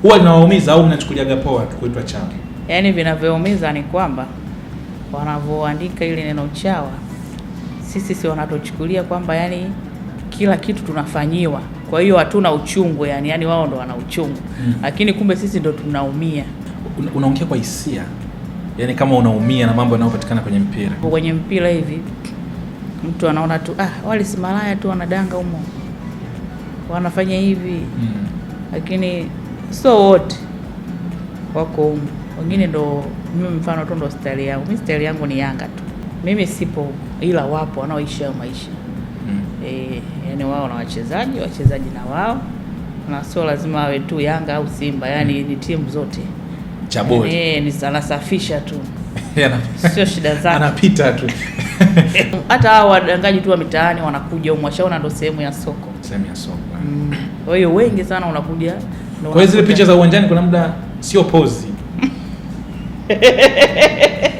huwa linawaumiza au mnachukuliaga poa kuitwa chawa? Yaani vinavyoumiza ni kwamba wanavyoandika ile neno chawa, sisi wanatuchukulia kwamba yani kila kitu tunafanyiwa, kwa hiyo hatuna uchungu yani wao ndo wana uchungu. Lakini kumbe sisi ndo tunaumia. Unaongea kwa hisia, yani kama unaumia na mambo yanayopatikana kwenye mpira. Kwenye mpira hivi mtu anaona tu wale si malaya tu wanadanga humo, wanafanya hivi lakini so wote wako humo. Wengine ndo mimi mfano tu ndo style yangu. Mimi style yangu ni Yanga tu. Mimi sipo, ila wapo wanaoishi hayo maisha. Yani wao na wachezaji na wao, na sio lazima wawe tu Yanga au Simba, yani ni timu zote. Chaboi. Ni sanasafisha tu. Sio shida zake. Anapita tu. Hata hao wadangaji tu wa mitaani wanakuja huko, washaona ndo sehemu ya soko. Sehemu ya soko. Kwa hiyo wengi sana wanakuja. Kwa hiyo zile picha za uwanjani kuna muda sio pose.